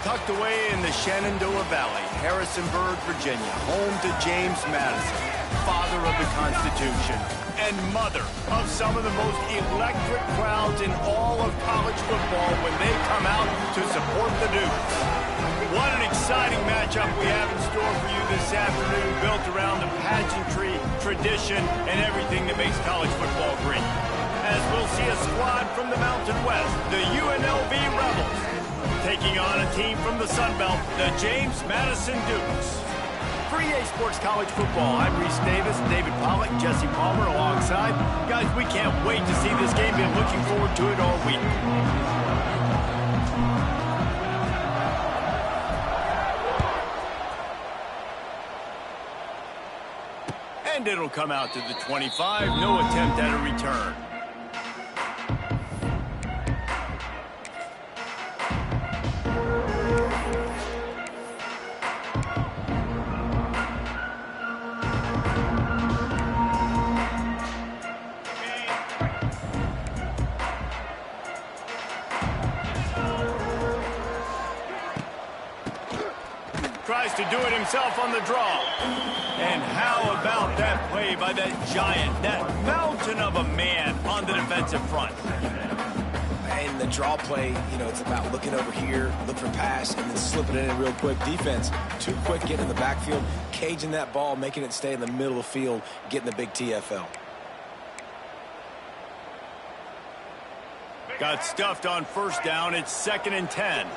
Tucked away in the Shenandoah Valley, Harrisonburg, Virginia, home to James Madison, father of the Constitution, and mother of some of the most electric crowds in all of college football when they come out to support the Dukes. What an exciting matchup we have in store for you this afternoon, built around the pageantry, tradition, and everything that makes college football great. As we'll see a squad from the Mountain West, the UNLV Rebels, taking on a team from the Sun Belt, the James Madison Dukes. For EA Sports College Football, I'm Reese Davis, David Pollack, Jesse Palmer alongside. Guys, we can't wait to see this game. Been looking forward to it all week. And it'll come out to the 25. No attempt at a return. Tries to do it himself on the draw. And how about that play by that giant, that mountain of a man on the defensive front? And the draw play, you know, it's about looking over here, look for pass, and then slipping it in real quick. Defense, too quick getting in the backfield, caging that ball, making it stay in the middle of the field, getting the big TFL. Got stuffed on first down. It's 2nd and 10.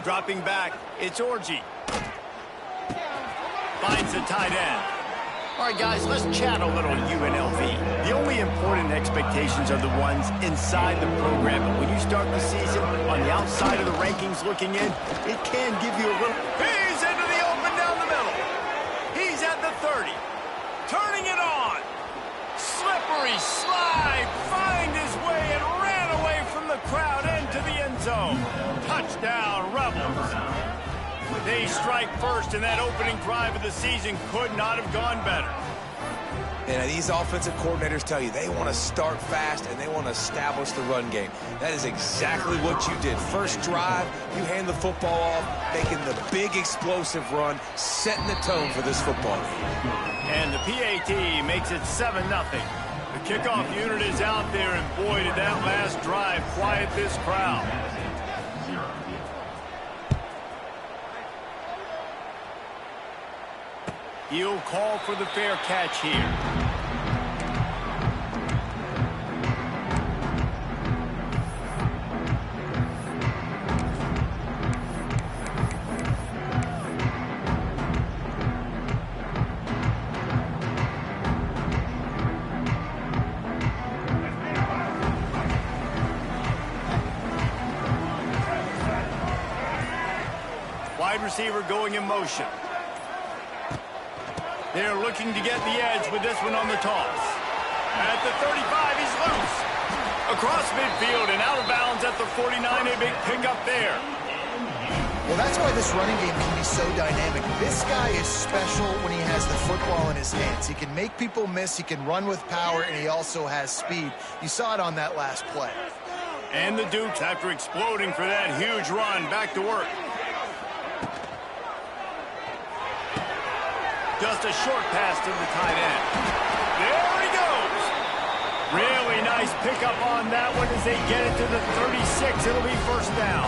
Dropping back, it's Orji. Finds the tight end. All right, guys, let's chat a little UNLV. The only important expectations are the ones inside the program, but when you start the season on the outside of the rankings looking in, it can give you a little... He's into the open down the middle. He's at the 30. Turning it on. Slippery slide. Find his way and ran away from the crowd into the end zone. Touchdown, Rebels. They strike first, and that opening drive of the season could not have gone better. And these offensive coordinators tell you they want to start fast and they want to establish the run game. That is exactly what you did. First drive, you hand the football off, making the big explosive run, setting the tone for this football game. And the PAT makes it 7-0. The kickoff unit is out there, and boy, did that last drive quiet this crowd. He'll call for the fair catch here. Wide receiver going in motion. They're looking to get the edge with this one on the toss. At the 35, he's loose. Across midfield and out of bounds at the 49, a big pickup there. Well, that's why this running game can be so dynamic. This guy is special when he has the football in his hands. He can make people miss, he can run with power, and he also has speed. You saw it on that last play. And the Dukes, after exploding for that huge run, back to work. Just a short pass to the tight end. There he goes. Really nice pickup on that one as they get it to the 36. It'll be first down.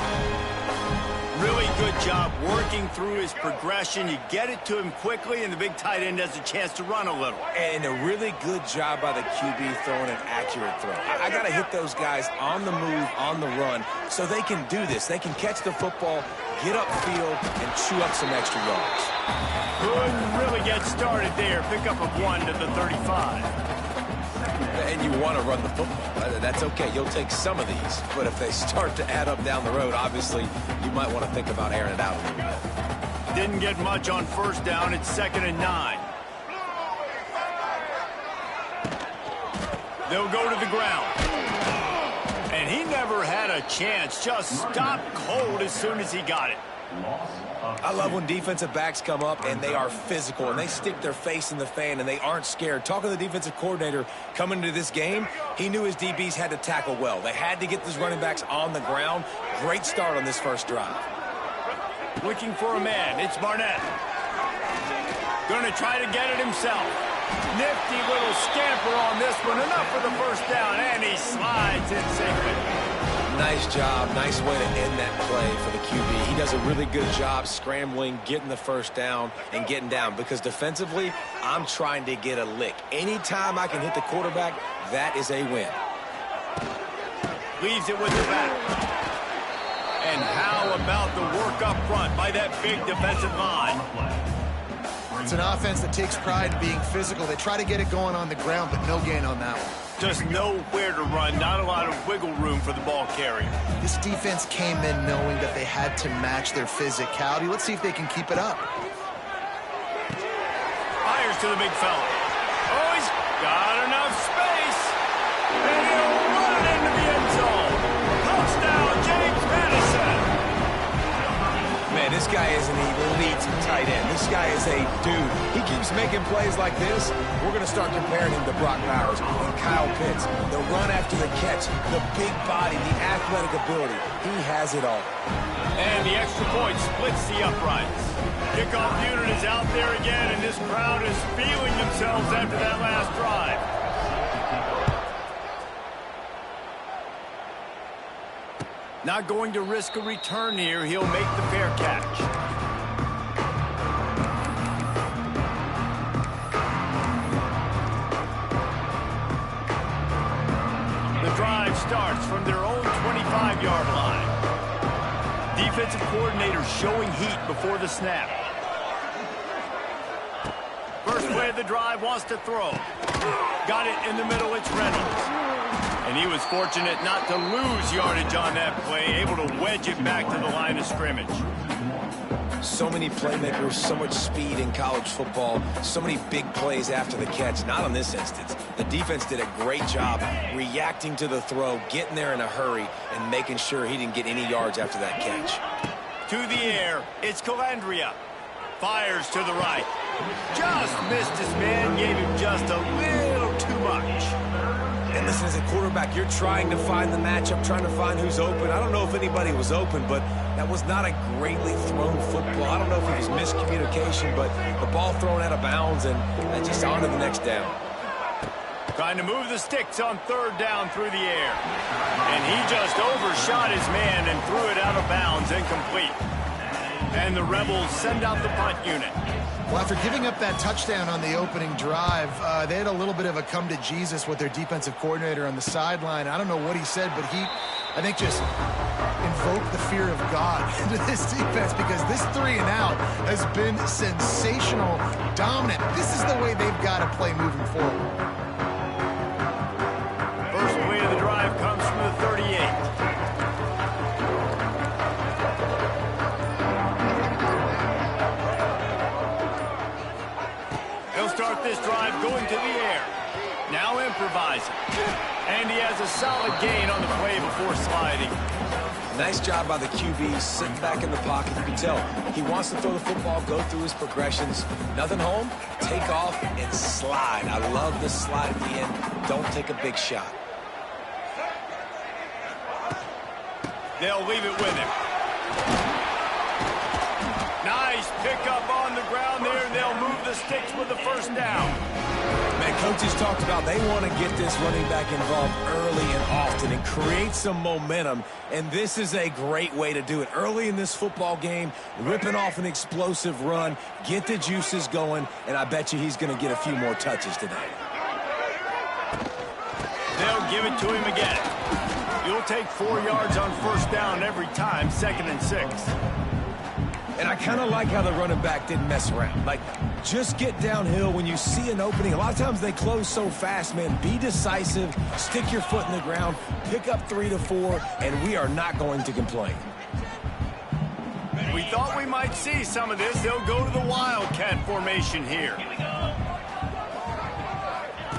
Really good job working through his progression. You get it to him quickly, and the big tight end has a chance to run a little. And a really good job by the QB throwing an accurate throw. I got to hit those guys on the move, on the run, so they can do this. They can catch the football, get upfield, and chew up some extra yards. Couldn't really get started there. Pickup of 1 to the 35. And you want to run the football. That's okay. You'll take some of these. But if they start to add up down the road, obviously, you might want to think about airing it out a little bit. Didn't get much on first down. It's 2nd and 9. They'll go to the ground. And he never had a chance. Just stopped cold as soon as he got it. I love when defensive backs come up and they are physical and they stick their face in the fan and they aren't scared. Talking to the defensive coordinator coming into this game, he knew his DBs had to tackle well. They had to get those running backs on the ground. Great start on this first drive. Looking for a man. It's Barnett. Going to try to get it himself. Nifty little scamper on this one. Enough for the first down, and he slides in safely. Nice job. Nice way to end that play for the QB. He does a really good job scrambling, getting the first down, and getting down. Because defensively, I'm trying to get a lick. Anytime I can hit the quarterback, that is a win. Leaves it with the back. And how about the work up front by that big defensive line? It's an offense that takes pride in being physical. They try to get it going on the ground, but no gain on that one. Just nowhere to run, not a lot of wiggle room for the ball carrier. This defense came in knowing that they had to match their physicality. Let's see if they can keep it up. Fires to the big fella. Oh, he's got enough space. And he'll run it into the end zone. Touchdown, James Madison. Man, this guy is an elite tight end. This guy is a dude. He keeps making plays like this. We're going to start comparing him to Brock Bowers and Kyle Pitts. The run after the catch, the big body, the athletic ability. He has it all. And the extra point splits the uprights. Kickoff unit is out there again, and this crowd is feeling themselves after that last drive. Not going to risk a return here. He'll make the fair catch. The drive starts from their own 25-yard line. Defensive coordinator showing heat before the snap. First play of the drive, wants to throw. Got it in the middle, it's Reynolds. And he was fortunate not to lose yardage on that play, able to wedge it back to the line of scrimmage. So many playmakers, so much speed in college football, so many big plays after the catch. Not on this instance. The defense did a great job reacting to the throw, getting there in a hurry, and making sure he didn't get any yards after that catch. To the air, it's Calandria. Fires to the right. Just missed his man, gave him just a little too much. And listen, as a quarterback, you're trying to find the matchup, trying to find who's open. I don't know if anybody was open, but that was not a greatly thrown football. I don't know if it was miscommunication, but the ball thrown out of bounds, and just on to the next down. Trying to move the sticks on third down through the air. And he just overshot his man and threw it out of bounds, incomplete. And the Rebels send out the punt unit. Well, after giving up that touchdown on the opening drive, they had a little bit of a come to Jesus with their defensive coordinator on the sideline. I don't know what he said, but he, I think, just invoked the fear of God into this defense, because this 3 and out has been sensational, dominant. This is the way they've got to play moving forward. First play of the drive comes from the 38. Start this drive going to the air. Now improvising. And he has a solid gain on the play before sliding. Nice job by the QB, sitting back in the pocket. You can tell he wants to throw the football, go through his progressions. Nothing home, take off, and slide. I love the slide at the end. Don't take a big shot. They'll leave it with him. Nice pickup on the ground there, and they'll move the sticks with the first down. Man, coaches talked about they want to get this running back involved early and often and create some momentum, and this is a great way to do it. Early in this football game, ripping off an explosive run, get the juices going, and I bet you he's going to get a few more touches today. They'll give it to him again. You'll take 4 yards on first down every time, 2nd and 6. And I kind of like how the running back didn't mess around. Like, just get downhill when you see an opening. A lot of times they close so fast, man. Be decisive, stick your foot in the ground, pick up 3 to 4, and we are not going to complain. We thought we might see some of this. They'll go to the Wildcat formation here.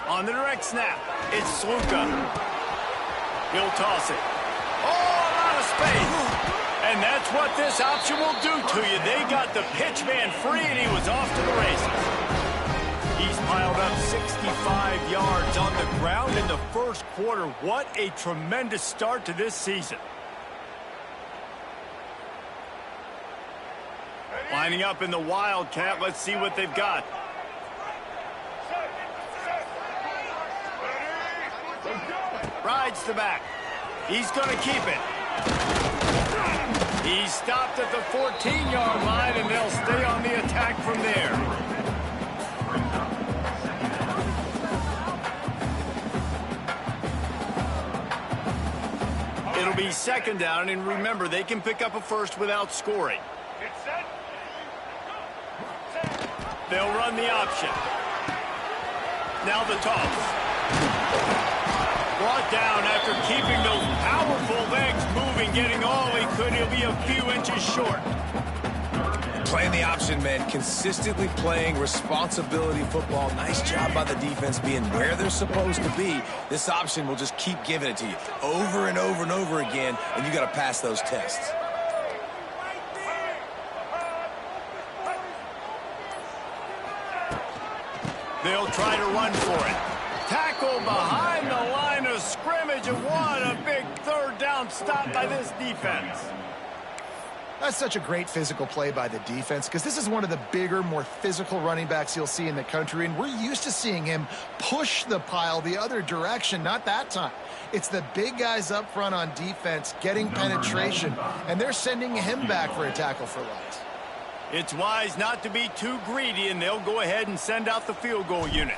On the direct snap, it's Sluka. He'll toss it. Oh, a lot of space. And that's what this option will do to you. They got the pitch man free, and he was off to the races. He's piled up 65 yards on the ground in the first quarter. What a tremendous start to this season. Lining up in the Wildcat. Let's see what they've got. Rides the back. He's going to keep it. He's stopped at the 14-yard line, and they'll stay on the attack from there. It'll be second down, and remember, they can pick up a first without scoring. They'll run the option. Now the toss. Brought down after keeping those powerful legs moving, getting all he could. He'll be a few inches short. Playing the option, man. Consistently playing responsibility football. Nice job by the defense being where they're supposed to be. This option will just keep giving it to you over and over and over again, and you got to pass those tests. They'll try to run for it. Tackle behind the line of scrimmage, and what a big third down stop by this defense. That's such a great physical play by the defense, because this is one of the bigger, more physical running backs you'll see in the country, and we're used to seeing him push the pile the other direction. Not that time. It's the big guys up front on defense getting penetration, and they're sending him back for a tackle for loss. It's wise not to be too greedy, and they'll go ahead and send out the field goal unit.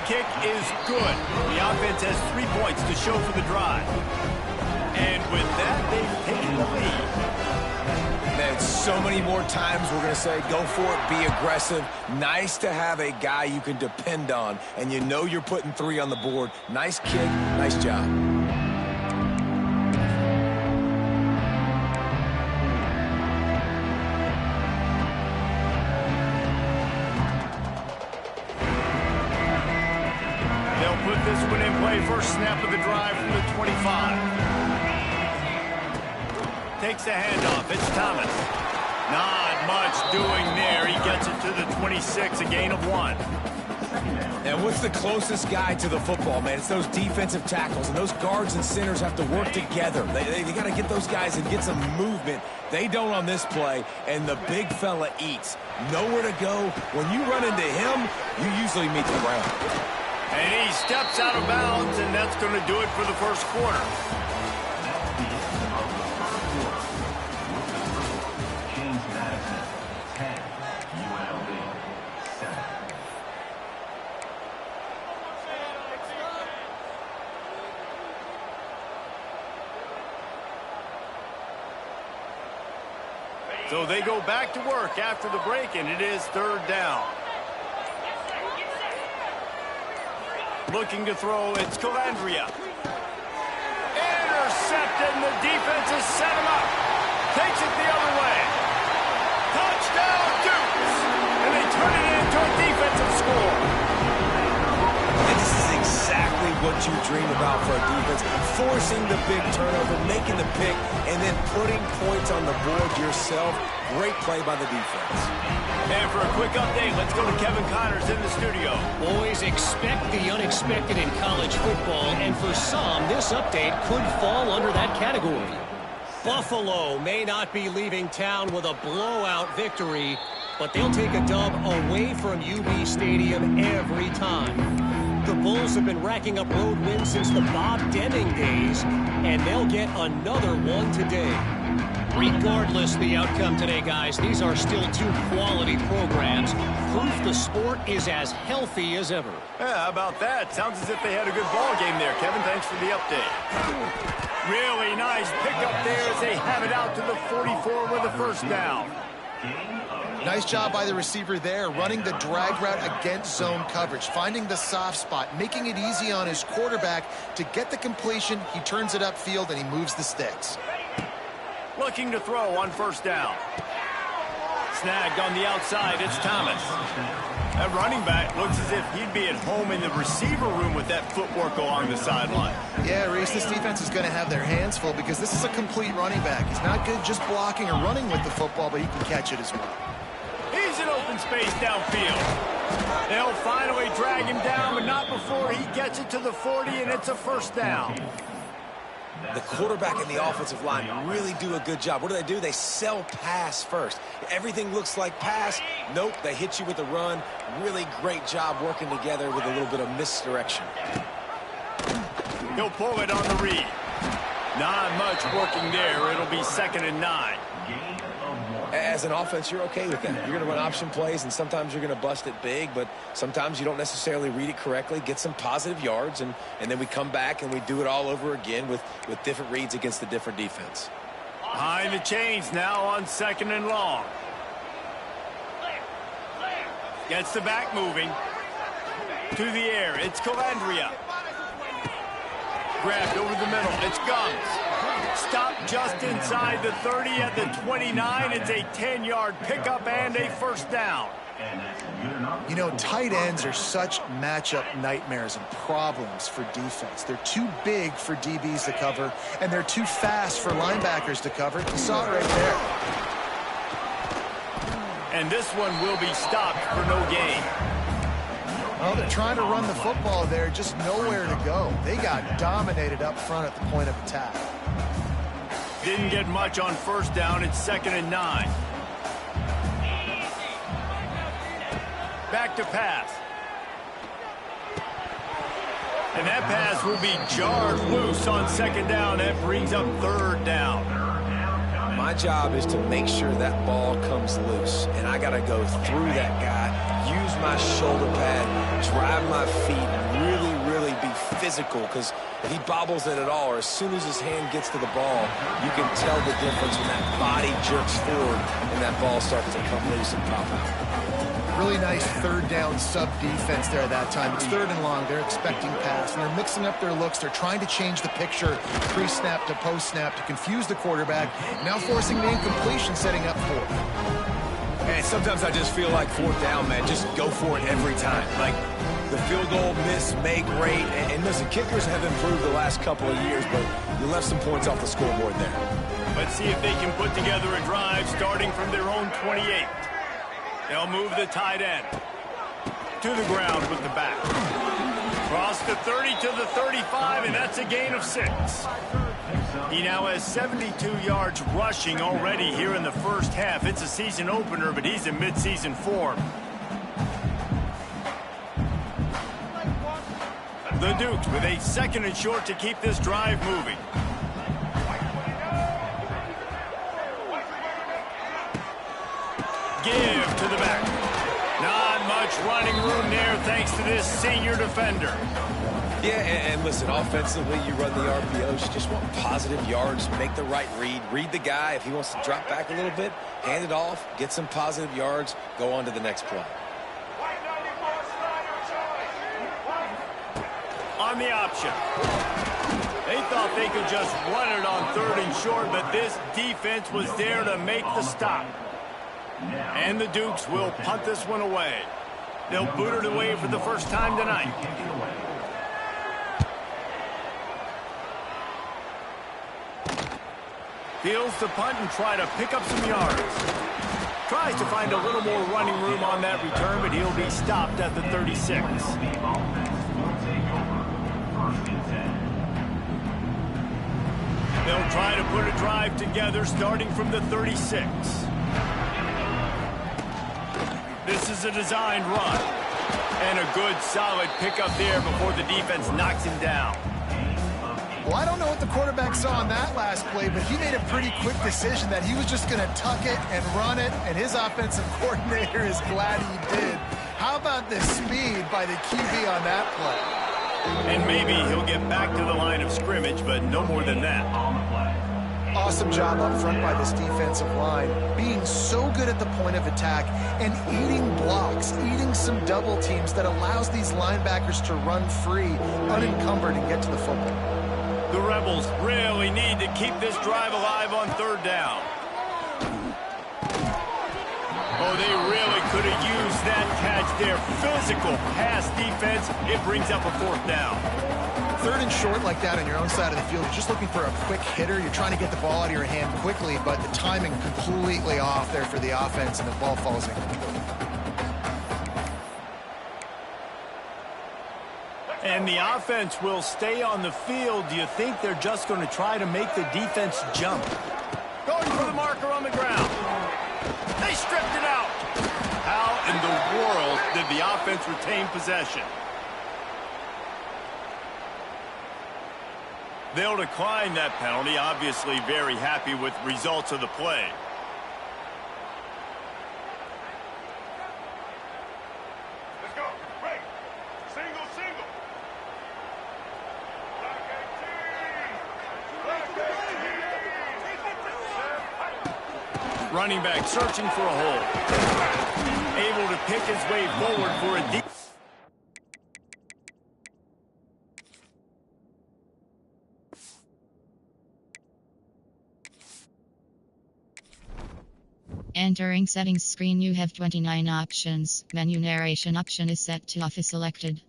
Kick is good. The offense has 3 points to show for the drive. And with that, they've taken the lead. Man, so many more times we're going to say, go for it, be aggressive. Nice to have a guy you can depend on, and you know you're putting 3 on the board. Nice kick, nice job. Put this one in play. First snap of the drive from the 25. Takes the handoff. It's Thomas. Not much doing there. He gets it to the 26, a gain of 1. And what's the closest guy to the football, man? It's those defensive tackles, and those guards and centers have to work together. They got to get those guys and get some movement. They don't on this play, and the big fella eats. Nowhere to go. When you run into him, you usually meet the ground. And he steps out of bounds, and that's going to do it for the first quarter. James Madison, 10, UNLV, 7. So they go back to work after the break, and it is third down. Looking to throw, it's Calandria. Intercepted, and the defense has set him up. Takes it the other way. Touchdown, Dukes! And they turn it into a defensive score. And this is exactly what you dream about for a defense. Forcing the big turnover, making the pick, and then putting points on the board yourself. Great play by the defense. And for a quick update, let's go to Kevin Connors in the studio. Boys, expect the unexpected in college football, and for some, this update could fall under that category. Buffalo may not be leaving town with a blowout victory, but they'll take a dub away from UB Stadium every time. The Bulls have been racking up road wins since the Bob Deming days, and they'll get another one today. Regardless the outcome today, guys, these are still 2 quality programs. Proof the sport is as healthy as ever. Yeah, how about that? Sounds as if they had a good ball game there. Kevin, thanks for the update. Really nice pickup there as they have it out to the 44 with a first down. Nice job by the receiver there, running the drag route against zone coverage, finding the soft spot, making it easy on his quarterback to get the completion. He turns it upfield, and he moves the sticks. Looking to throw on first down. Snagged on the outside, it's Thomas. That running back looks as if he'd be at home in the receiver room with that footwork along the sideline. Yeah, Reese, this defense is going to have their hands full because this is a complete running back. He's not good just blocking or running with the football, but he can catch it as well. He's in open space downfield. They'll finally drag him down, but not before he gets it to the 40, and it's a first down. The quarterback and the offensive line really do a good job. What do? They sell pass first. Everything looks like pass. Nope, they hit you with a run. Really great job working together with a little bit of misdirection. He'll pull it on the read. Not much working there. It'll be 2nd and 9. As an offense, you're okay with that. You're going to run option plays, and sometimes you're going to bust it big, but sometimes you don't necessarily read it correctly, get some positive yards, and then we come back and we do it all over again with different reads against the different defense. Behind the chains now on 2nd and long. Gets the back moving. To the air. It's Calandria. Grabbed over the middle. It's Gums. Stopped just inside the 30 at the 29. It's a 10-yard pickup and a first down. You know, tight ends are such matchup nightmares and problems for defense. They're too big for DBs to cover, and they're too fast for linebackers to cover. You saw it right there. And this one will be stopped for no gain. Well, they're trying to run the football there, just nowhere to go. They got dominated up front at the point of attack. Didn't get much on first down. It's 2nd and 9. Back to pass. And that pass will be jarred loose on 2nd down. That brings up 3rd down. My job is to make sure that ball comes loose, and I got to go through that guy, use my shoulder pad, drive my feet, and really be physical, because if he bobbles it at all, or as soon as his hand gets to the ball, you can tell the difference when that body jerks forward and that ball starts to come loose and pop out. Really nice 3rd down sub defense there at that time. It's 3rd and long. They're expecting pass, and they're mixing up their looks. They're trying to change the picture pre-snap to post-snap to confuse the quarterback, now forcing the incompletion, setting up 4th. And sometimes I just feel like 4th down, man. Just go for it every time. Like the field goal miss, make great. And listen, kickers have improved the last couple of years, but you left some points off the scoreboard there. Let's see if they can put together a drive starting from their own 28. They'll move the tight end to the ground with the back. Cross the 30 to the 35, and that's a gain of 6. He now has 72 yards rushing already here in the first half. It's a season opener, but he's in midseason form. The Dukes with a 2nd and short to keep this drive moving. Give to the back. Not much running room there thanks to this senior defender. Yeah, and listen, offensively, you run the RPOs. You just want positive yards, make the right read. Read the guy. If he wants to drop back a little bit, hand it off, get some positive yards, go on to the next play. On the option. They thought they could just run it on 3rd and short, but this defense was there to make the stop. And the Dukes will punt this one away. They'll boot it away for the first time tonight. Fields to punt and try to pick up some yards. Tries to find a little more running room on that return, but he'll be stopped at the 36. They'll try to put a drive together starting from the 36. This is a designed run. And a good, solid pickup there before the defense knocks him down. Well, I don't know what the quarterback saw on that last play, but he made a pretty quick decision that he was just going to tuck it and run it, and his offensive coordinator is glad he did. How about the speed by the QB on that play? And maybe he'll get back to the line of scrimmage, but no more than that. Awesome job up front by this defensive line, being so good at the point of attack and eating blocks, eating some double teams that allows these linebackers to run free, unencumbered, and get to the football. The Rebels really need to keep this drive alive on 3rd down. Oh, they really could have used that catch there. Physical pass defense. It brings up a 4th down. 3rd and short like that on your own side of the field. You're just looking for a quick hitter. You're trying to get the ball out of your hand quickly, but the timing completely off there for the offense, and the ball falls incomplete. And the offense will stay on the field. Do you think they're just going to try to make the defense jump? Going for the marker on the ground. They stripped it out. How in the world did the offense retain possession? They'll decline that penalty. Obviously very happy with results of the play. Let's go. Break. Single, single. Running back searching for a hole. Able to pick his way forward for a deep. Entering settings screen, you have 29 options. Menu narration option is set to off is selected.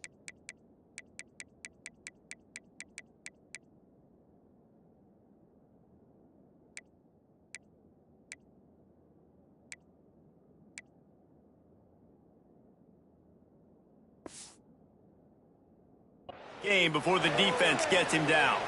Game before the defense gets him down.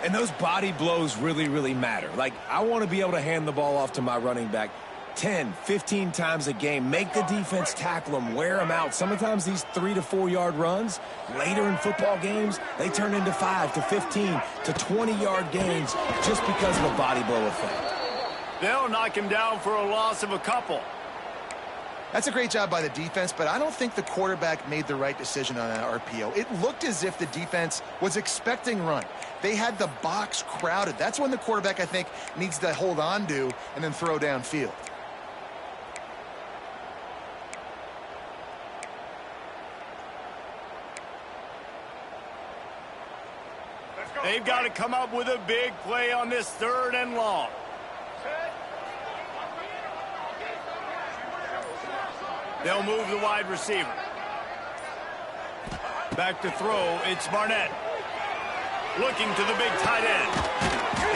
And those body blows really, really matter. Like, I want to be able to hand the ball off to my running back 10, 15 times a game. Make the defense tackle them, wear them out. Sometimes these 3 to 4 yard runs, later in football games, they turn into 5 to 15 to 20-yard gains just because of the body blow effect. They'll knock him down for a loss of a couple. That's a great job by the defense, but I don't think the quarterback made the right decision on that RPO. It looked as if the defense was expecting run. They had the box crowded. That's when the quarterback, I think, needs to hold on to and then throw downfield. They've got to come up with a big play on this 3rd and long. They'll move the wide receiver. Back to throw, it's Barnett. Looking to the big tight end.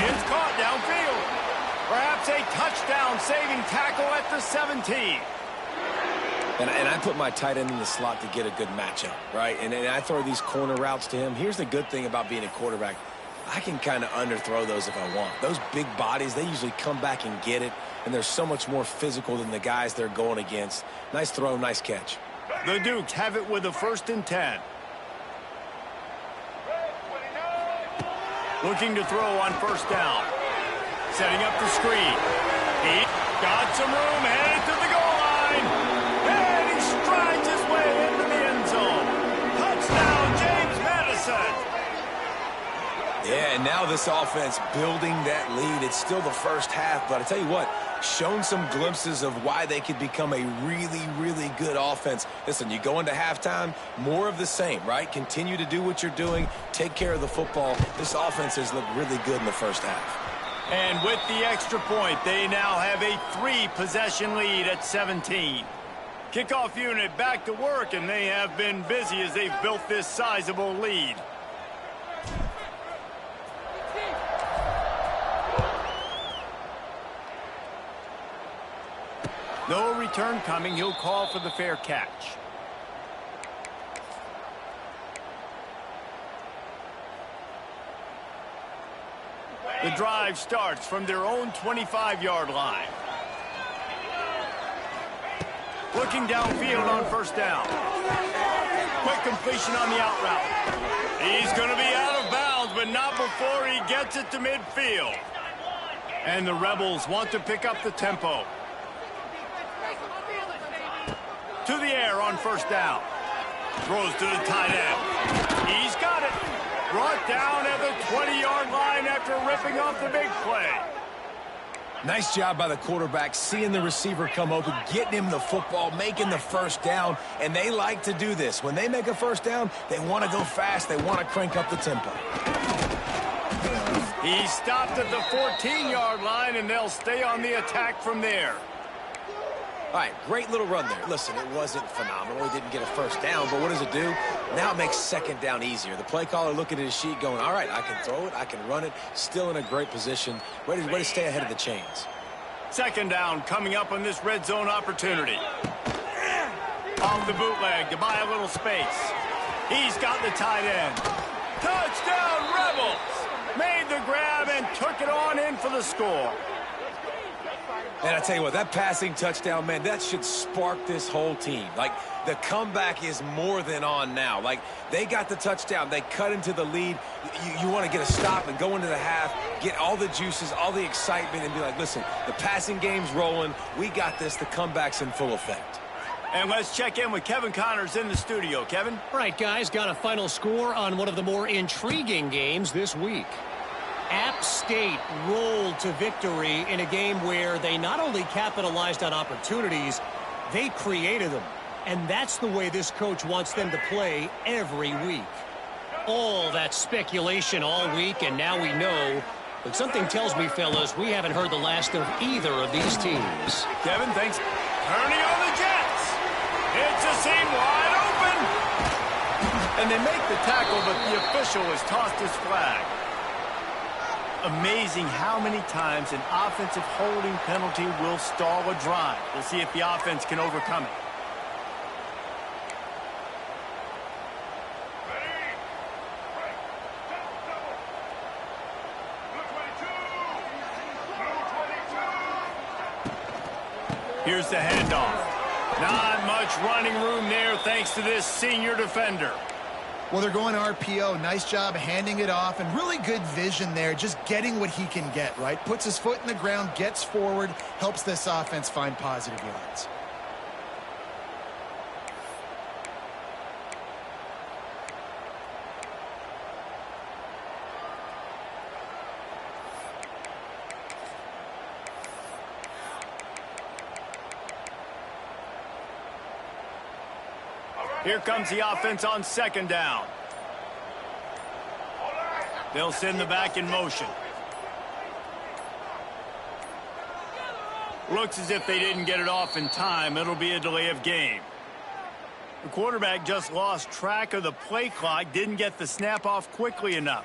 It's caught downfield. Perhaps a touchdown-saving tackle at the 17. And I put my tight end in the slot to get a good matchup, right? And I throw these corner routes to him. Here's the good thing about being a quarterback. I can kind of underthrow those if I want. Those big bodies, they usually come back and get it, and they're so much more physical than the guys they're going against. Nice throw, nice catch. The Dukes have it with a 1st and 10. Looking to throw on 1st down. Setting up the screen. He got some room, headed to the goal line. And he strides his way into the end zone. Touchdown, James Madison. Yeah, and now this offense building that lead. It's still the first half, but I tell you what, shown some glimpses of why they could become a really, really good offense. Listen, you go into halftime, more of the same, right? Continue to do what you're doing, take care of the football. This offense has looked really good in the first half. And with the extra point, they now have a 3-possession lead at 17. Kickoff unit back to work, and they have been busy as they've built this sizable lead. No return coming. He'll call for the fair catch. The drive starts from their own 25-yard line. Looking downfield on 1st down. Quick completion on the out route. He's going to be out of bounds, but not before he gets it to midfield. And the Rebels want to pick up the tempo. To the air on 1st down. Throws to the tight end. He's got it. Brought down at the 20-yard line after ripping off the big play. Nice job by the quarterback, seeing the receiver come open, getting him the football, making the 1st down, and they like to do this. When they make a 1st down, they want to go fast. They want to crank up the tempo. He stopped at the 14-yard line, and they'll stay on the attack from there. All right, great little run there. Listen, it wasn't phenomenal. He didn't get a first down, but what does it do? Now it makes second down easier. The play caller looking at his sheet going, all right, I can throw it, I can run it, still in a great position. Way to stay ahead of the chains. Second down coming up on this red zone opportunity. Off the bootleg to buy a little space. He's got the tight end. Touchdown, Rebels! Made the grab and took it on in for the score. And I tell you what, that passing touchdown, man, that should spark this whole team. Like, the comeback is more than on now. Like, they got the touchdown. They cut into the lead. You want to get a stop and go into the half, get all the juices, all the excitement, and be like, listen, the passing game's rolling. We got this. The comeback's in full effect. And let's check in with Kevin Connors in the studio. Kevin? All right, guys, got a final score on one of the more intriguing games this week. App State rolled to victory in a game where they not only capitalized on opportunities, they created them. And that's the way this coach wants them to play every week. All that speculation all week, and now we know. But something tells me, fellas, we haven't heard the last of either of these teams. Kevin, thanks. Turning on the Jets. It's a seam wide open. And they make the tackle, but the official has tossed his flag. Amazing how many times an offensive holding penalty will stall a drive. We'll see if the offense can overcome it. Here's the handoff. Not much running room there thanks to this senior defender. Well, they're going RPO. Nice job handing it off, and really good vision there, just getting what he can get, right? Puts his foot in the ground, gets forward, helps this offense find positive yards. Here comes the offense on second down. They'll send the back in motion. Looks as if they didn't get it off in time. It'll be a delay of game. The quarterback just lost track of the play clock, didn't get the snap off quickly enough.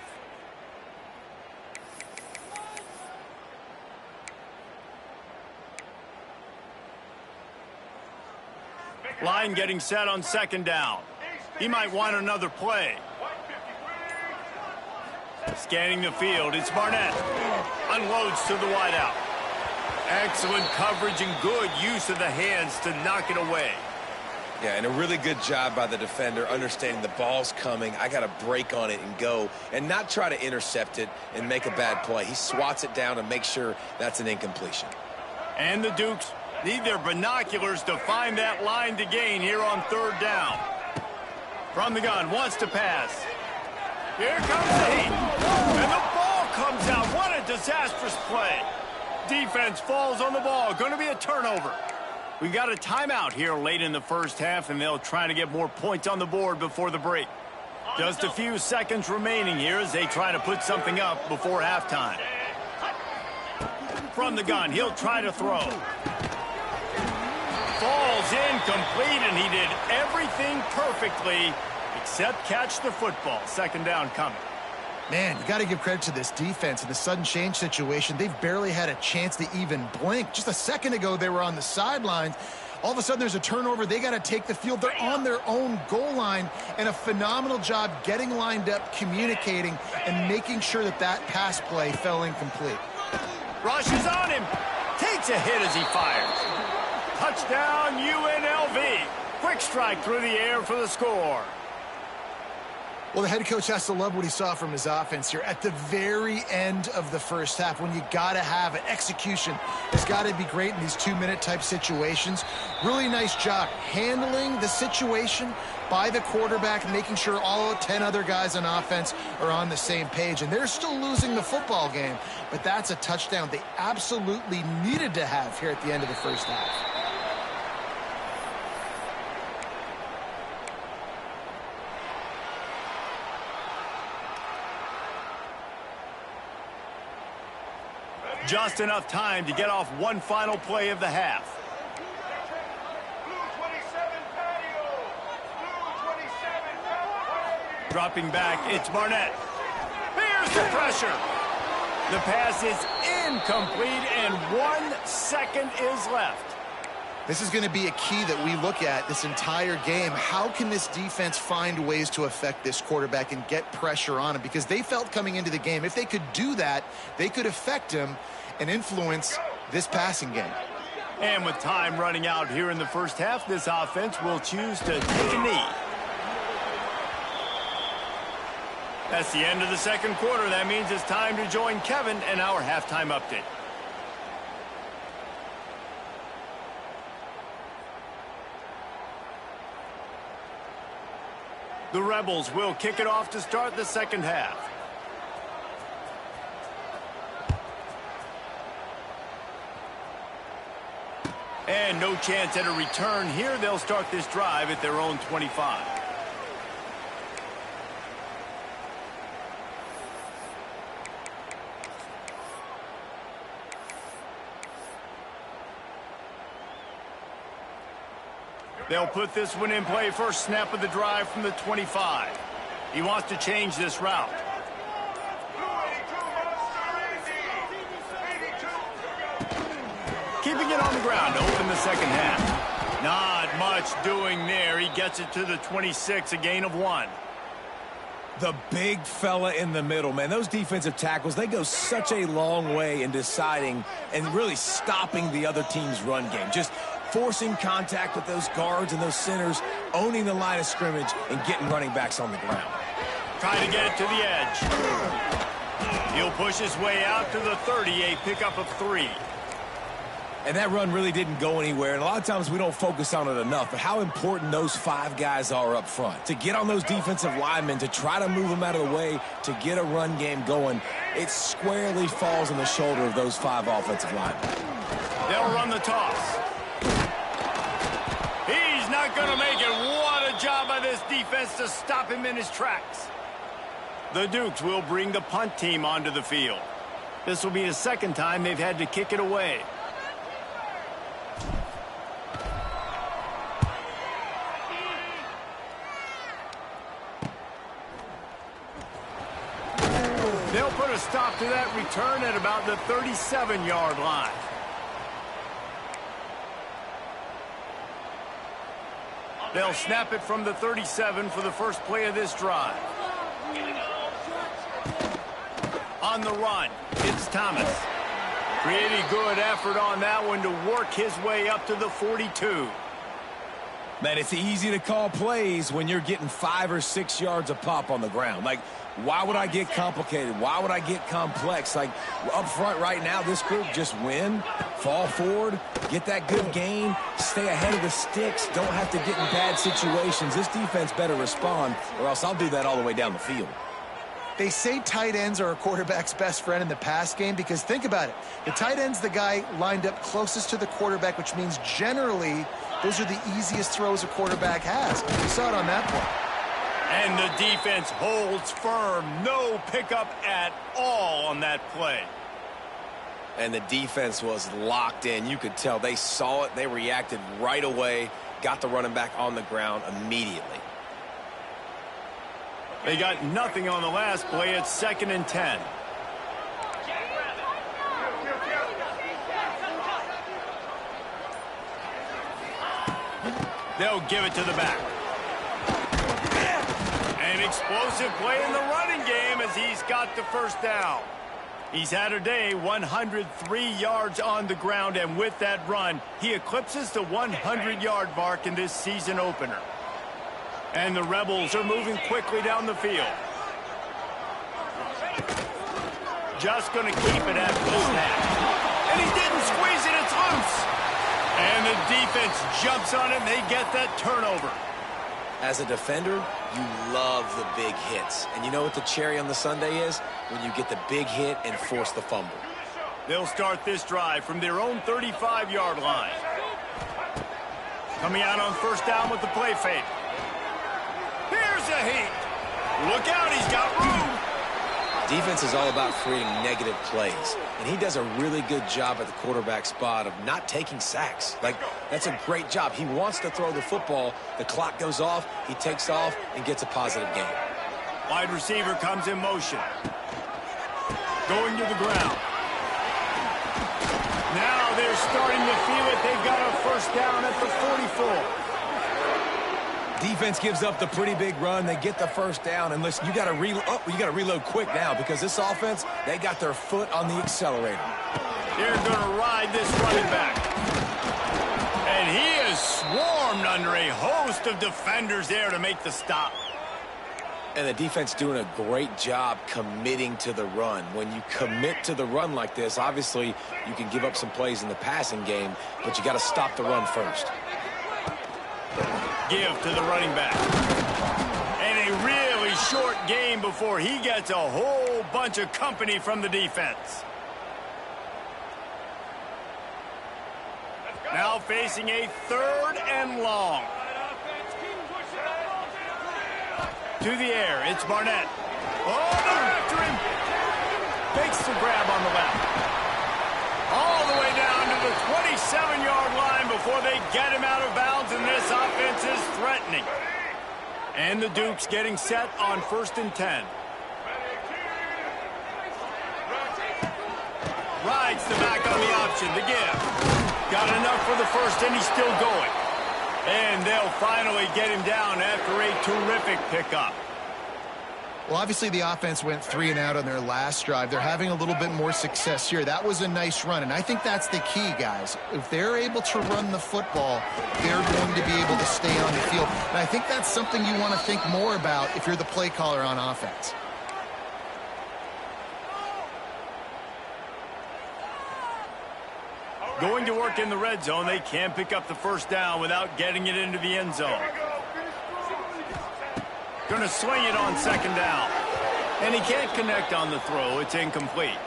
Line getting set on second down. He might want another play. Scanning the field, it's Barnett. Unloads to the wideout. Excellent coverage and good use of the hands to knock it away. Yeah, and a really good job by the defender understanding the ball's coming. I got to break on it and go and not try to intercept it and make a bad play. He swats it down and makes sure that's an incompletion. And the Dukes need their binoculars to find that line to gain here on third down. From the gun, wants to pass. Here comes the heat. And the ball comes out. What a disastrous play. Defense falls on the ball. Going to be a turnover. We got a timeout here late in the first half, and they'll try to get more points on the board before the break. Just a few seconds remaining here as they try to put something up before halftime. From the gun, he'll try to throw. Falls incomplete, and he did everything perfectly except catch the football. Second down coming. Man, you got to give credit to this defense in the sudden change situation. They've barely had a chance to even blink. Just a second ago, they were on the sidelines. All of a sudden, there's a turnover. They got to take the field. They're on their own goal line, and a phenomenal job getting lined up, communicating, and making sure that that pass play fell incomplete. Rushes on him. Takes a hit as he fires. Touchdown, UNLV. Quick strike through the air for the score. Well, the head coach has to love what he saw from his offense here at the very end of the first half when you got to have it. Execution has got to be great in these two-minute type situations. Really nice job handling the situation by the quarterback, making sure all 10 other guys on offense are on the same page. And they're still losing the football game, but that's a touchdown they absolutely needed to have here at the end of the first half. Just enough time to get off one final play of the half. Dropping back, it's Barnett. Here's the pressure. The pass is incomplete, and 1 second is left. This is going to be a key that we look at this entire game. How can this defense find ways to affect this quarterback and get pressure on him? Because they felt coming into the game, if they could do that, they could affect him and influence this passing game. And with time running out here in the first half, this offense will choose to take a knee. That's the end of the second quarter. That means it's time to join Kevin in our halftime update. The Rebels will kick it off to start the second half. And no chance at a return here. They'll start this drive at their own 25. They'll put this one in play. First snap of the drive from the 25. He wants to change this route. Keeping it on the ground to open the second half. Not much doing there. He gets it to the 26, a gain of 1. The big fella in the middle, man. Those defensive tackles, they go such a long way in deciding and really stopping the other team's run game. Just forcing contact with those guards and those centers, owning the line of scrimmage, and getting running backs on the ground. Trying to get it to the edge. He'll push his way out to the 30, a pickup of 3. And that run really didn't go anywhere, and a lot of times we don't focus on it enough, but how important those 5 guys are up front. To get on those defensive linemen, to try to move them out of the way, to get a run game going, it squarely falls on the shoulder of those 5 offensive linemen. They'll run the toss. He's not going to make it. What a job by this defense to stop him in his tracks. The Dukes will bring the punt team onto the field. This will be the second time they've had to kick it away. They'll put a stop to that return at about the 37-yard line. They'll snap it from the 37 for the first play of this drive. On the run, it's Thomas. Pretty good effort on that one to work his way up to the 42. Man, it's easy to call plays when you're getting 5 or 6 yards a pop on the ground. Like, why would I get complicated? Why would I get complex? Like, up front right now, this group just win, fall forward, get that good gain, stay ahead of the sticks, don't have to get in bad situations. This defense better respond, or else I'll do that all the way down the field. They say tight ends are a quarterback's best friend in the pass game because think about it. The tight end's the guy lined up closest to the quarterback, which means generally those are the easiest throws a quarterback has. You saw it on that play. And the defense holds firm. No pickup at all on that play. And the defense was locked in. You could tell they saw it. They reacted right away, got the running back on the ground immediately. They got nothing on the last play. It's 2nd and 10. They'll give it to the back. An explosive play in the running game as he's got the first down. He's had a day, 103 yards on the ground, and with that run, he eclipses the 100-yard mark in this season opener. And the Rebels are moving quickly down the field. Just going to keep it at first half. And he didn't squeeze it, it's loose. And the defense jumps on it, and they get that turnover. As a defender, you love the big hits. And you know what the cherry on the sundae is? When you get the big hit and force the fumble. They'll start this drive from their own 35-yard line. Coming out on first down with the play fake. Here's a heat. Look out, he's got room. Defense is all about creating negative plays, and he does a really good job at the quarterback spot of not taking sacks. Like, that's a great job. He wants to throw the football. The clock goes off, he takes off, and gets a positive gain. Wide receiver comes in motion. Going to the ground. Now they're starting to feel it. They've got a first down at the 44. Defense gives up the pretty big run. They get the first down. And listen, you got to reload quick now because this offense, they got their foot on the accelerator. They're going to ride this running back. And he is swarmed under a host of defenders there to make the stop. And the defense doing a great job committing to the run. When you commit to the run like this, obviously you can give up some plays in the passing game, but you got to stop the run first. Give to the running back. And a really short game before he gets a whole bunch of company from the defense. Now facing a 3rd and long. To the air, it's Barnett. Oh, they're after him. Makes the grab on the left. All the way down to the 27-yard line before they get him out of bounds, and this offense is threatening. And the Dukes getting set on 1st and 10. Rides the back on the option, the give. Got enough for the first, and he's still going. And they'll finally get him down after a terrific pickup. Well, obviously the offense went 3 and out on their last drive. They're having a little bit more success here. That was a nice run, and I think that's the key, guys. If they're able to run the football, they're going to be able to stay on the field. And I think that's something you want to think more about if you're the play caller on offense. Going to work in the red zone. They can't pick up the first down without getting it into the end zone. Going to swing it on 2nd down. And he can't connect on the throw. It's incomplete.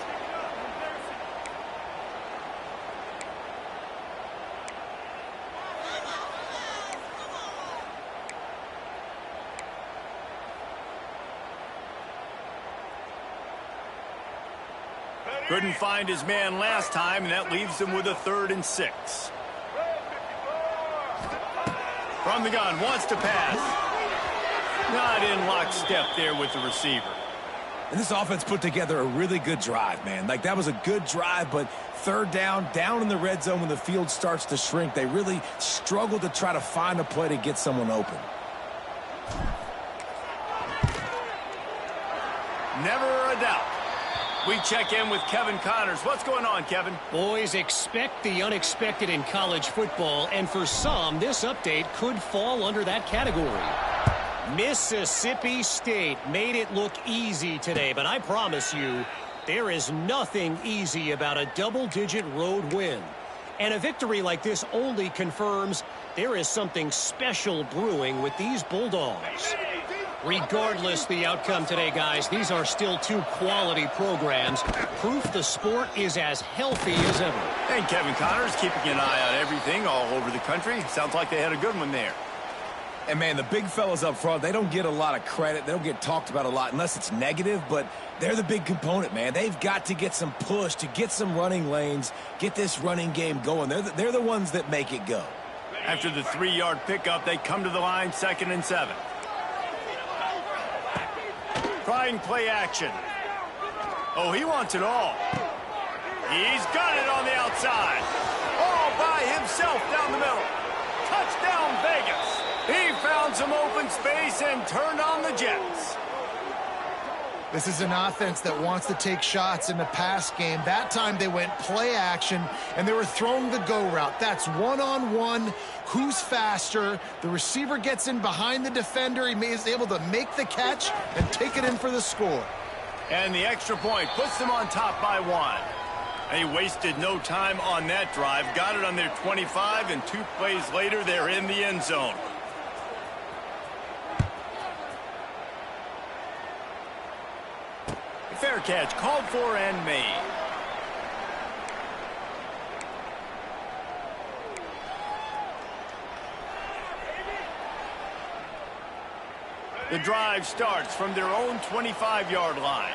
Couldn't find his man last time, and that leaves him with a 3rd and 6. From the gun, wants to pass. Not in lockstep there with the receiver. And this offense put together a really good drive, man. Like, that was a good drive, but 3rd down in the red zone when the field starts to shrink, they really struggle to try to find a play to get someone open. Never a doubt. We check in with Kevin Connors. What's going on, Kevin? Boys, expect the unexpected in college football, and for some, this update could fall under that category. Mississippi State made it look easy today, but I promise you, there is nothing easy about a double-digit road win. And a victory like this only confirms there is something special brewing with these Bulldogs. Regardless the outcome today, guys, these are still 2 quality programs. Proof the sport is as healthy as ever. And Kevin Connors keeping an eye on everything all over the country. Sounds like they had a good one there. And, man, the big fellas up front, they don't get a lot of credit. They don't get talked about a lot unless it's negative, but they're the big component, man. They've got to get some push, to get some running lanes, get this running game going. They're the ones that make it go. After the 3-yard pickup, they come to the line 2nd and 7. Trying play action. Oh, he wants it all. He's got it on the outside. All by himself down the middle. Touchdown, Vegas. He found some open space and turned on the Jets. This is an offense that wants to take shots in the pass game. That time they went play action, and they were throwing the go route. That's one-on-one. Who's faster? The receiver gets in behind the defender. He is able to make the catch and take it in for the score. And the extra point puts them on top by 1. They wasted no time on that drive. Got it on their 25, and 2 plays later, they're in the end zone. Fair catch called for and made. The drive starts from their own 25-yard line.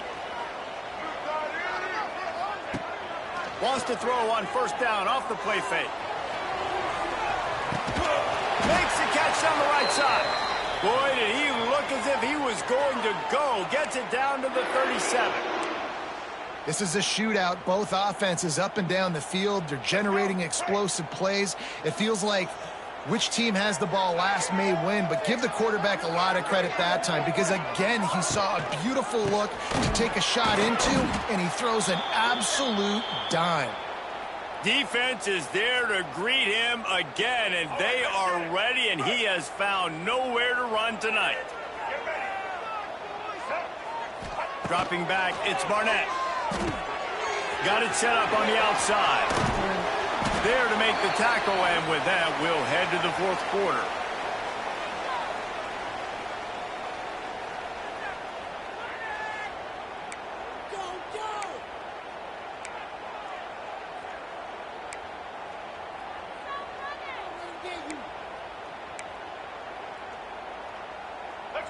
Wants to throw on 1st down off the play fake. Makes the catch on the right side. Boy, did he look as if he was going to go. Gets it down to the 37. This is a shootout. Both offenses up and down the field. They're generating explosive plays. It feels like which team has the ball last may win, but give the quarterback a lot of credit that time because, again, he saw a beautiful look to take a shot into, and he throws an absolute dime. Defense is there to greet him again, and they are ready, and he has found nowhere to run tonight. Dropping back, it's Barnett. Got it set up on the outside. There to make the tackle, and with that, we'll head to the fourth quarter.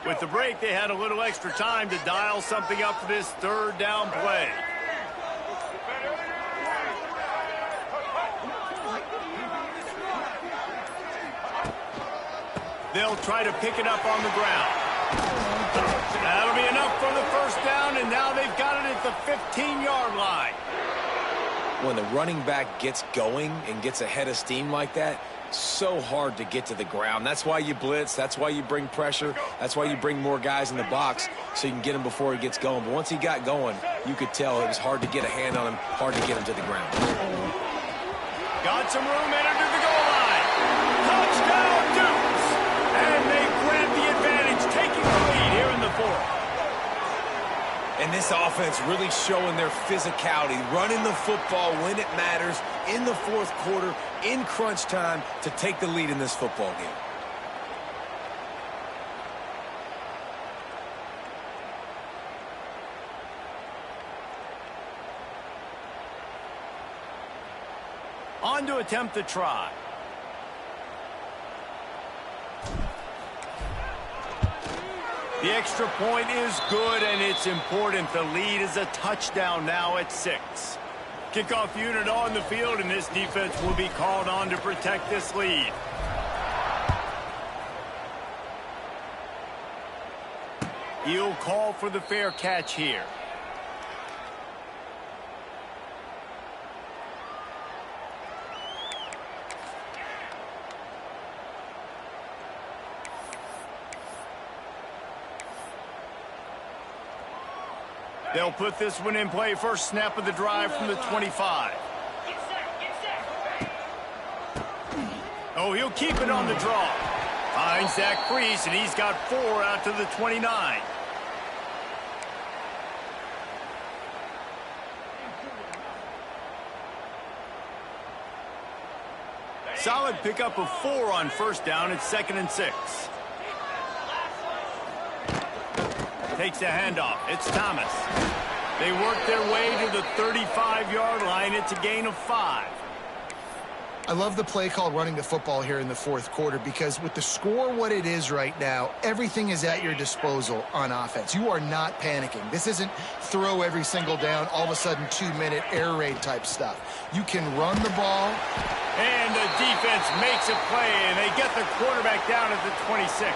With the break, they had a little extra time to dial something up for this third down play. They'll try to pick it up on the ground. That'll be enough for the first down, and now they've got it at the 15-yard line. When the running back gets going and gets ahead of steam like that, so hard to get to the ground. That's why you blitz. That's why you bring pressure. That's why you bring more guys in the box so you can get him before he gets going. But once he got going, you could tell it was hard to get a hand on him, hard to get him to the ground. Got some room, entered to the goal line. Touchdown, Dukes! And they grab the advantage, taking the lead here in the fourth. And this offense really showing their physicality, running the football when it matters in the fourth quarter, in crunch time, to take the lead in this football game. On to attempt the try. The extra point is good, and it's important. The lead is a touchdown now at 6. Kickoff unit on the field, and this defense will be called on to protect this lead. He'll call for the fair catch here. They'll put this one in play. First snap of the drive from the 25. Oh, he'll keep it on the draw. Finds that crease, and he's got 4 out to the 29. Solid pickup of 4 on first down. It's 2nd and 6. Takes a handoff. It's Thomas. They work their way to the 35-yard line. It's a gain of 5. I love the play call running the football here in the fourth quarter because with the score what it is right now, everything is at your disposal on offense. You are not panicking. This isn't throw every single down, all of a sudden 2-minute air raid type stuff. You can run the ball. And the defense makes a play, and they get the quarterback down at the 26.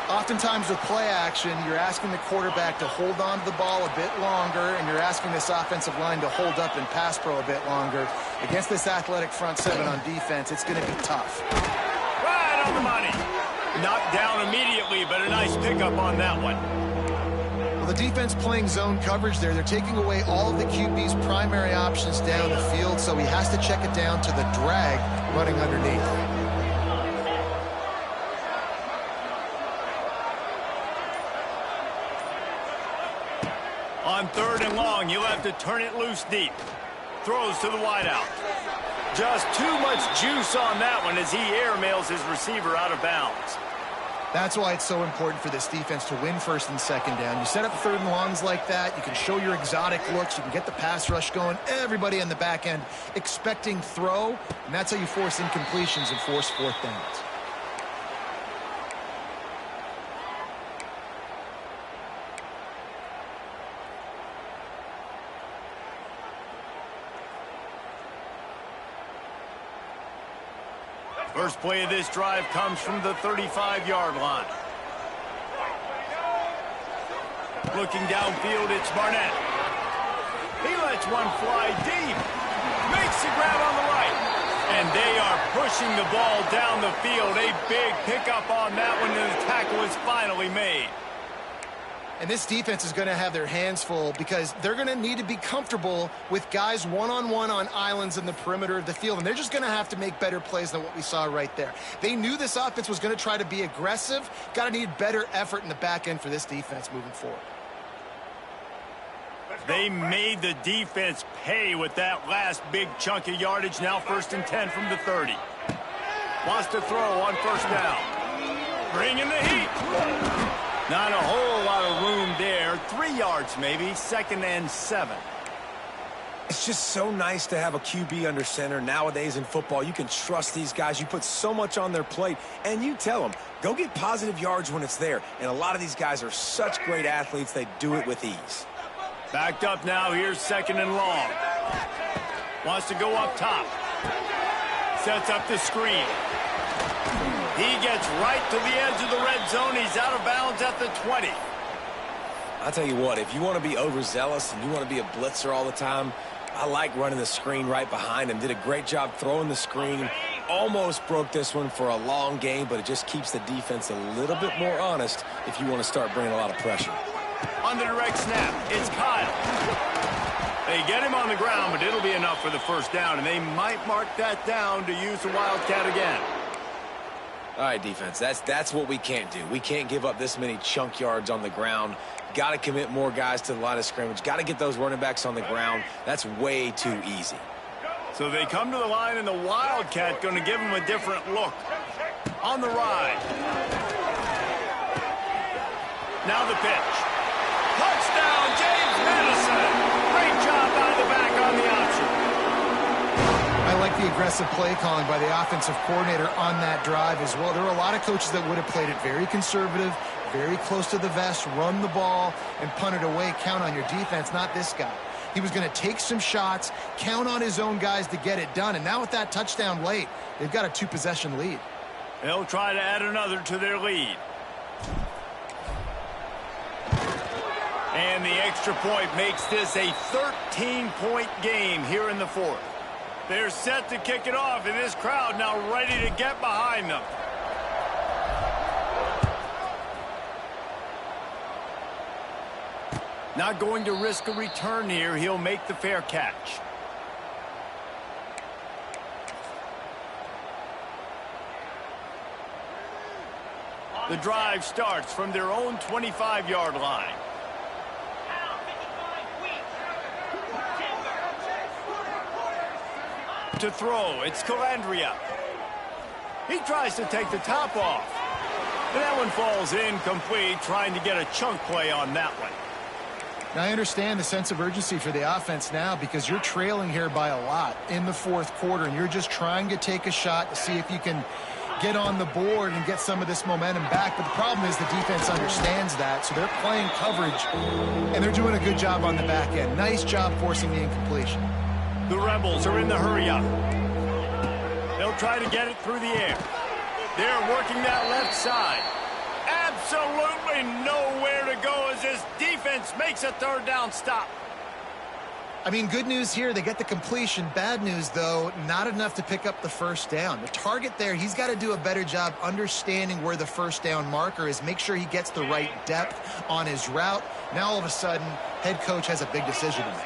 Oftentimes with play action, you're asking the quarterback to hold on to the ball a bit longer, and you're asking this offensive line to hold up and pass pro a bit longer. Against this athletic front seven on defense, it's going to be tough. Right on the money. Knocked down immediately, but a nice pickup on that one. Well, the defense playing zone coverage there. They're taking away all of the QB's primary options down the field, so he has to check it down to the drag running underneath. On 3rd and long, you'll have to turn it loose deep. Throws to the wideout. Just too much juice on that one as he airmails his receiver out of bounds. That's why it's so important for this defense to win 1st and 2nd down. You set up 3rd and longs like that, you can show your exotic looks, you can get the pass rush going, everybody on the back end expecting throw, and that's how you force incompletions and force 4th downs. First play of this drive comes from the 35-yard line. Looking downfield, it's Barnett. He lets one fly deep. Makes the grab on the right. And they are pushing the ball down the field. A big pickup on that one, and the tackle is finally made. And this defense is going to have their hands full because they're going to need to be comfortable with guys one-on-one on islands in the perimeter of the field. And they're just going to have to make better plays than what we saw right there. They knew this offense was going to try to be aggressive. Got to need better effort in the back end for this defense moving forward. They made the defense pay with that last big chunk of yardage. Now 1st and 10 from the 30. Wants to throw on 1st down. Bringing the heat. Not a whole lot of room there. 3 yards maybe. 2nd and 7. It's just so nice to have a QB under center. Nowadays in football, you can trust these guys. You put so much on their plate, and you tell them, go get positive yards when it's there. And a lot of these guys are such great athletes, they do it with ease. Backed up now. Here's 2nd and long. Wants to go up top. Sets up the screen. He gets right to the edge of the red zone. He's out of bounds at the 20. I'll tell you what, if you want to be overzealous and you want to be a blitzer all the time, I like running the screen right behind him. Did a great job throwing the screen. Almost broke this one for a long game, but it just keeps the defense a little bit more honest if you want to start bringing a lot of pressure. On the direct snap, it's Kyle. They get him on the ground, but it'll be enough for the 1st down, and they might mark that down to use the Wildcat again. All right, defense, that's what we can't do. We can't give up this many chunk yards on the ground. Got to commit more guys to the line of scrimmage. Got to get those running backs on the ground. That's way too easy. So they come to the line, and the Wildcat going to give them a different look. On the ride. Now the pitch. Touchdown, James Madison. Great job by the back on the option. I like the aggressive play calling by the offensive coordinator on that drive as well. There were a lot of coaches that would have played it very conservative, very close to the vest, run the ball, and punt it away. Count on your defense, not this guy. He was going to take some shots, count on his own guys to get it done. And now with that touchdown late, they've got a 2-possession lead. They'll try to add another to their lead. And the extra point makes this a 13-point game here in the 4th. They're set to kick it off, and this crowd now ready to get behind them. Not going to risk a return here. He'll make the fair catch. The drive starts from their own 25-yard line. To throw, it's Calandria. He tries to take the top off. And that one falls incomplete, trying to get a chunk play on that one. Now, I understand the sense of urgency for the offense now because you're trailing here by a lot in the 4th quarter, and you're just trying to take a shot to see if you can get on the board and get some of this momentum back. But the problem is the defense understands that, so they're playing coverage, and they're doing a good job on the back end. Nice job forcing the incompletion. The Rebels are in the hurry-up. They'll try to get it through the air. They're working that left side. Absolutely nowhere to go as this defense makes a 3rd down stop. I mean, good news here, they get the completion. Bad news, though, not enough to pick up the 1st down. The target there, he's got to do a better job understanding where the 1st down marker is, make sure he gets the right depth on his route. Now, all of a sudden, head coach has a big decision to make.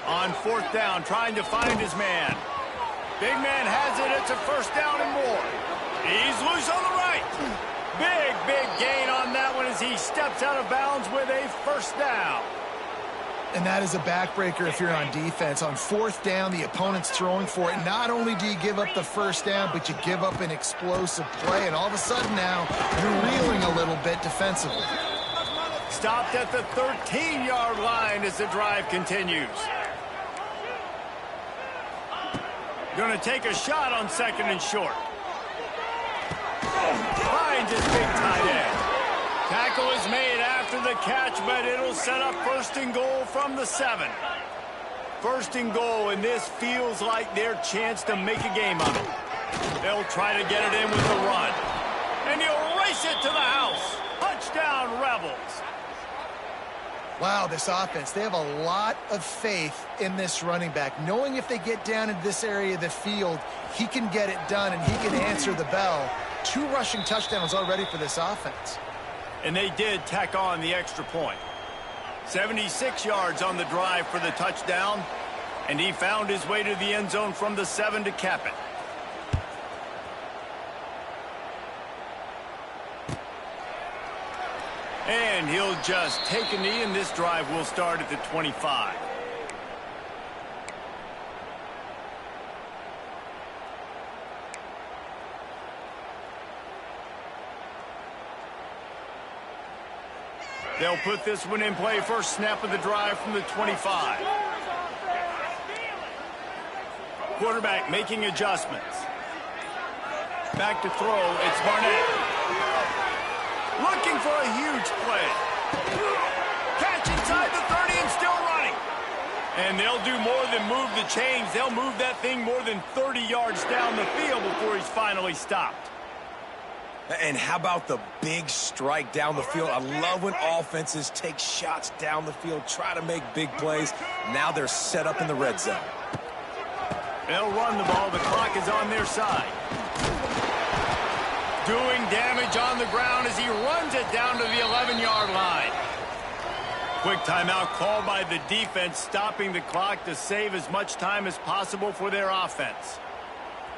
On 4th down, trying to find his man. Big man has it. It's a 1st down and more. He's loose on the right. Big gain on that one as he steps out of bounds with a 1st down. And that is a backbreaker if you're on defense. On 4th down, the opponent's throwing for it. Not only do you give up the 1st down, but you give up an explosive play. And all of a sudden now, you're reeling a little bit defensively. Stopped at the 13-yard line as the drive continues. Going to take a shot on 2nd and short. Finds his big tight end. Tackle is made after the catch, but it'll set up 1st and goal from the 7. 1st and goal, and this feels like their chance to make a game of it. They'll try to get it in with the run. And he'll race it to the house. Touchdown, Rebels. Wow, this offense, they have a lot of faith in this running back, knowing if they get down into this area of the field, he can get it done and he can answer the bell. 2 rushing touchdowns already for this offense. And they did tack on the extra point. 76 yards on the drive for the touchdown, and he found his way to the end zone from the 7 to cap it. And he'll just take a knee, and this drive will start at the 25. They'll put this one in play. First snap of the drive from the 25. Quarterback making adjustments. Back to throw. It's Barnett. Looking for a huge play. Catch inside the 30 and still running. And they'll do more than move the chains. They'll move that thing more than 30 yards down the field before he's finally stopped. And how about the big strike down the field? I love when offenses take shots down the field, try to make big plays. Now they're set up in the red zone. They'll run the ball. The clock is on their side. Doing damage on the ground as he runs it down to the 11-yard line. Quick timeout called by the defense, stopping the clock to save as much time as possible for their offense.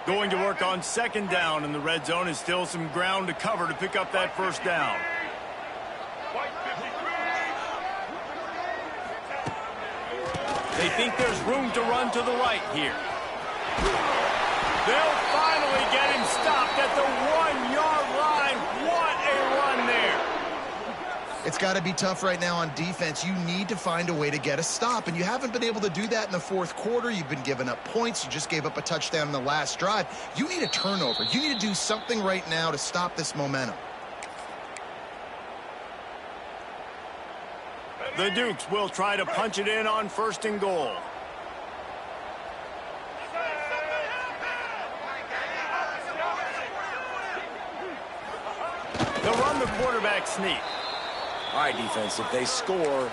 Going to work on second down in the red zone, is still some ground to cover to pick up that first down. They think there's room to run to the right here. They'll finally get him stopped at the 1-yard line. What a run there. It's got to be tough right now on defense. You need to find a way to get a stop, and you haven't been able to do that in the fourth quarter. You've been giving up points. You just gave up a touchdown in the last drive. You need a turnover. You need to do something right now to stop this momentum. The Dukes will try to punch it in on first and goal. They'll run the quarterback sneak. All right, defense, if they score,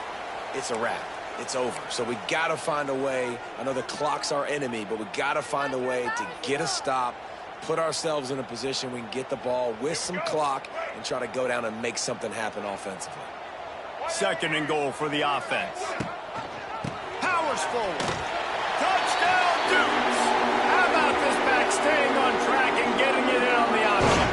it's a wrap. It's over. So we got to find a way. I know the clock's our enemy, but we got to find a way to get a stop, put ourselves in a position we can get the ball with some clock and try to go down and make something happen offensively. Second and goal for the offense. Powers forward. Touchdown, Dukes. How about this back staying on track and getting it in on the option?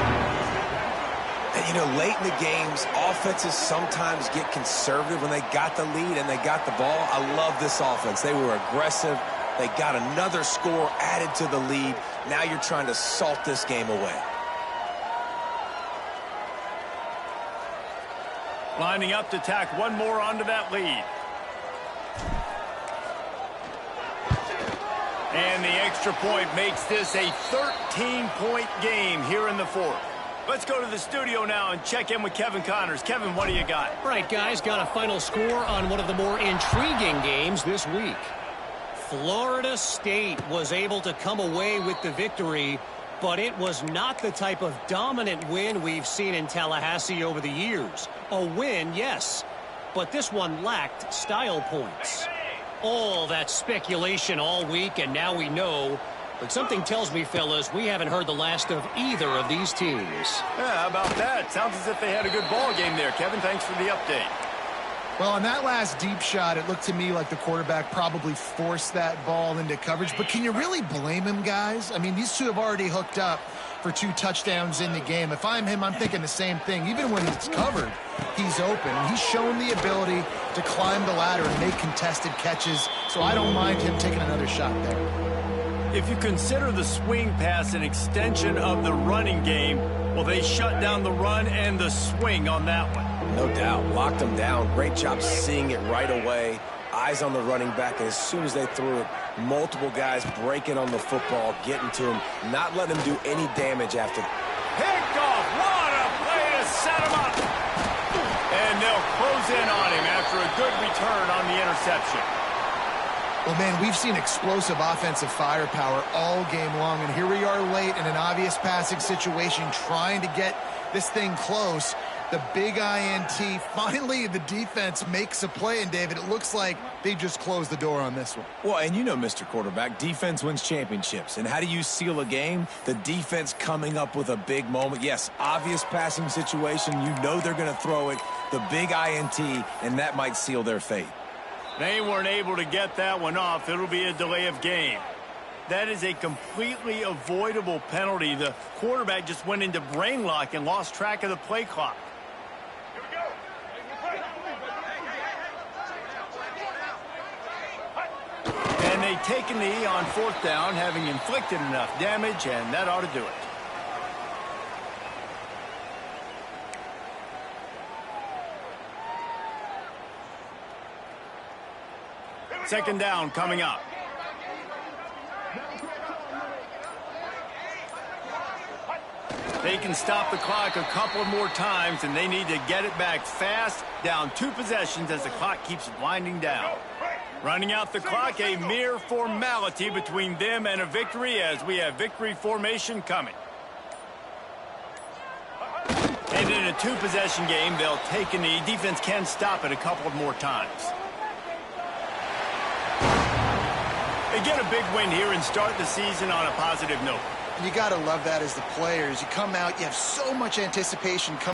And, you know, late in the games, offenses sometimes get conservative when they got the lead and they got the ball. I love this offense. They were aggressive. They got another score added to the lead. Now you're trying to salt this game away. Lining up to tack one more onto that lead. And the extra point makes this a 13-point game here in the fourth. Let's go to the studio now and check in with Kevin Connors. Kevin, what do you got? All right, guys, got a final score on one of the more intriguing games this week. Florida State was able to come away with the victory, but it was not the type of dominant win we've seen in Tallahassee over the years. A win, yes, but this one lacked style points. All that speculation all week, and now we know. But something tells me, fellas, we haven't heard the last of either of these teams. Yeah, how about that? Sounds as if they had a good ball game there. Kevin, thanks for the update. Well, on that last deep shot, it looked to me like the quarterback probably forced that ball into coverage. But can you really blame him, guys? I mean, these two have already hooked up for 2 touchdowns in the game. If I'm him, I'm thinking the same thing. Even when it's covered, he's open. And he's shown the ability to climb the ladder and make contested catches. So I don't mind him taking another shot there. If you consider the swing pass an extension of the running game, well, they shut down the run and the swing on that one. No doubt. Locked him down. Great job seeing it right away. Eyes on the running back. And as soon as they threw it, multiple guys breaking on the football, getting to him, not letting him do any damage after. Picked off. What a play to set him up. And they'll close in on him after a good return on the interception. Well, man, we've seen explosive offensive firepower all game long, and here we are late in an obvious passing situation trying to get this thing close. The big INT. Finally, the defense makes a play, and David, it looks like they just closed the door on this one. Well, and you know, Mr. Quarterback, defense wins championships. And how do you seal a game? The defense coming up with a big moment. Yes, obvious passing situation. You know they're going to throw it. The big INT, and that might seal their fate. They weren't able to get that one off. It'll be a delay of game. That is a completely avoidable penalty. The quarterback just went into brain lock and lost track of the play clock. Here we go. And they take a knee on 4th down, having inflicted enough damage, and that ought to do it. Second down coming up. They can stop the clock a couple more times, and they need to get it back fast, down 2 possessions as the clock keeps winding down. Running out the clock, a mere formality between them and a victory, as we have victory formation coming. And in a 2-possession game, they'll take a knee. Defense can stop it a couple more times. They get a big win here and start the season on a positive note. You got to love that as the players. You come out, you have so much anticipation coming.